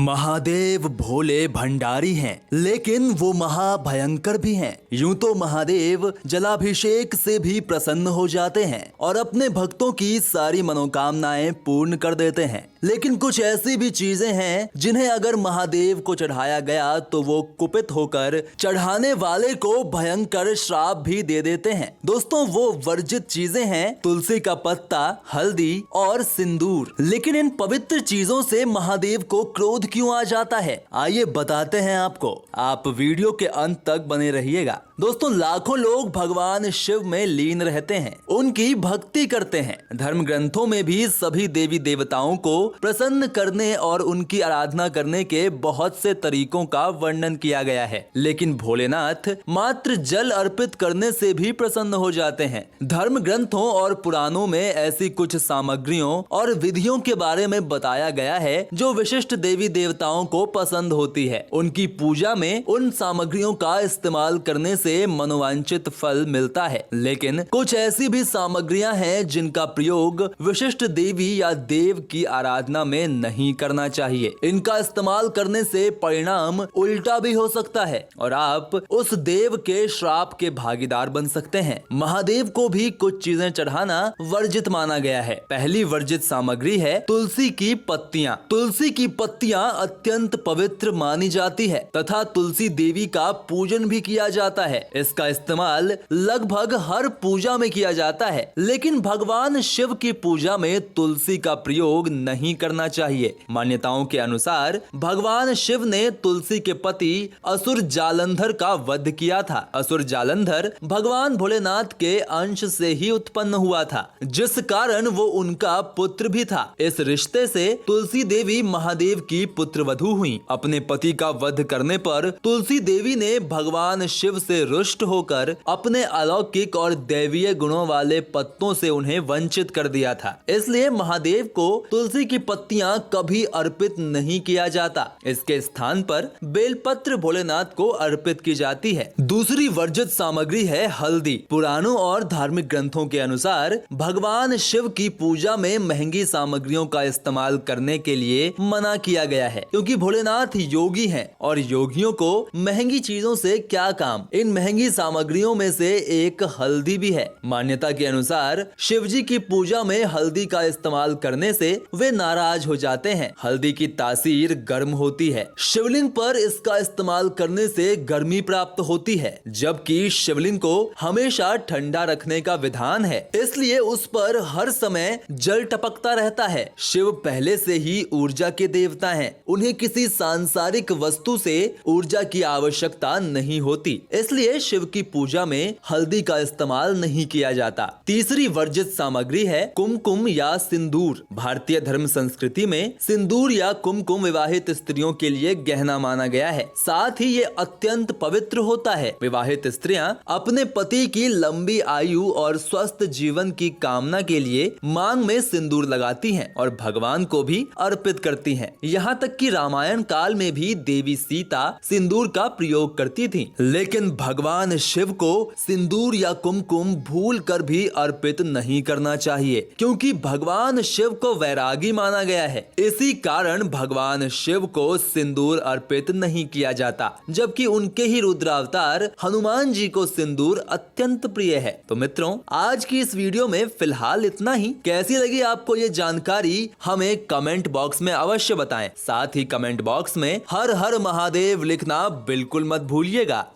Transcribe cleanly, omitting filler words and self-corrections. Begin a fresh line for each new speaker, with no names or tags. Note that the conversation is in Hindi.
महादेव भोले भंडारी हैं, लेकिन वो महाभयंकर भी हैं। यूं तो महादेव जलाभिषेक से भी प्रसन्न हो जाते हैं और अपने भक्तों की सारी मनोकामनाएं पूर्ण कर देते हैं, लेकिन कुछ ऐसी भी चीजें हैं जिन्हें अगर महादेव को चढ़ाया गया तो वो कुपित होकर चढ़ाने वाले को भयंकर श्राप भी दे देते हैं। दोस्तों, वो वर्जित चीजें हैं तुलसी का पत्ता, हल्दी और सिंदूर। लेकिन इन पवित्र चीजों से महादेव को क्रोध क्यों आ जाता है, आइए बताते हैं आपको। आप वीडियो के अंत तक बने रहिएगा। दोस्तों, लाखों लोग भगवान शिव में लीन रहते हैं, उनकी भक्ति करते हैं। धर्म ग्रंथों में भी सभी देवी देवताओं को प्रसन्न करने और उनकी आराधना करने के बहुत से तरीकों का वर्णन किया गया है, लेकिन भोलेनाथ मात्र जल अर्पित करने से भी प्रसन्न हो जाते हैं। धर्म ग्रंथों और पुराणों में ऐसी कुछ सामग्रियों और विधियों के बारे में बताया गया है जो विशिष्ट देवी देवताओं को पसंद होती है। उनकी पूजा में उन सामग्रियों का इस्तेमाल करने से मनोवांछित फल मिलता है, लेकिन कुछ ऐसी भी सामग्रियां हैं जिनका प्रयोग विशिष्ट देवी या देव की आराधना में नहीं करना चाहिए। इनका इस्तेमाल करने से परिणाम उल्टा भी हो सकता है और आप उस देव के श्राप के भागीदार बन सकते हैं। महादेव को भी कुछ चीजें चढ़ाना वर्जित माना गया है। पहली वर्जित सामग्री है तुलसी की पत्तियां। तुलसी की पत्तियां अत्यंत पवित्र मानी जाती है तथा तुलसी देवी का पूजन भी किया जाता है। इसका इस्तेमाल लगभग हर पूजा में किया जाता है, लेकिन भगवान शिव की पूजा में तुलसी का प्रयोग नहीं करना चाहिए। मान्यताओं के अनुसार भगवान शिव ने तुलसी के पति असुर जालंधर का वध किया था। असुर जालंधर भगवान भोलेनाथ के अंश से ही उत्पन्न हुआ था, जिस कारण वो उनका पुत्र भी था। इस रिश्ते से तुलसी देवी महादेव की पुत्रवधू हुई। अपने पति का वध करने पर तुलसी देवी ने भगवान शिव से रुष्ट होकर अपने अलौकिक और दैवीय गुणों वाले पत्तों से उन्हें वंचित कर दिया था। इसलिए महादेव को तुलसी की पत्तियां कभी अर्पित नहीं किया जाता। इसके स्थान पर बेलपत्र भोलेनाथ को अर्पित की जाती है। दूसरी वर्जित सामग्री है हल्दी। पुराणों और धार्मिक ग्रंथों के अनुसार भगवान शिव की पूजा में महंगी सामग्रियों का इस्तेमाल करने के लिए मना किया गया है, क्योंकि भोलेनाथ योगी हैं और योगियों को महंगी चीजों से क्या काम। इन महंगी सामग्रियों में से एक हल्दी भी है। मान्यता के अनुसार शिवजी की पूजा में हल्दी का इस्तेमाल करने से वे नाराज हो जाते हैं। हल्दी की तासीर गर्म होती है। शिवलिंग पर इसका इस्तेमाल करने से गर्मी प्राप्त होती है, जबकि शिवलिंग को हमेशा ठंडा रखने का विधान है, इसलिए उस पर हर समय जल टपकता रहता है। शिव पहले से ही ऊर्जा के देवता हैं। उन्हें किसी सांसारिक वस्तु से ऊर्जा की आवश्यकता नहीं होती, इसलिए शिव की पूजा में हल्दी का इस्तेमाल नहीं किया जाता। तीसरी वर्जित सामग्री है कुमकुम या सिंदूर। भारतीय धर्म संस्कृति में सिंदूर या कुमकुम विवाहित स्त्रियों के लिए गहना माना गया है। साथ ही ये अत्यंत पवित्र होता है। विवाहित स्त्रियां अपने पति की लंबी आयु और स्वस्थ जीवन की कामना के लिए मांग में सिंदूर लगाती हैं और भगवान को भी अर्पित करती हैं। यहाँ तक कि रामायण काल में भी देवी सीता सिंदूर का प्रयोग करती थी, लेकिन भगवान शिव को सिंदूर या कुमकुम भूल कर भी अर्पित नहीं करना चाहिए, क्योंकि भगवान शिव को वैरागी माना गया है। इसी कारण भगवान शिव को सिंदूर अर्पित नहीं किया जाता, जबकि उनके ही रुद्रावतार हनुमान जी को सिंदूर अत्यंत प्रिय है। तो मित्रों, आज की इस वीडियो में फिलहाल इतना ही। कैसी लगी आपको ये जानकारी हमें कमेंट बॉक्स में अवश्य बताएं। साथ ही कमेंट बॉक्स में हर हर महादेव लिखना बिल्कुल मत भूलिएगा।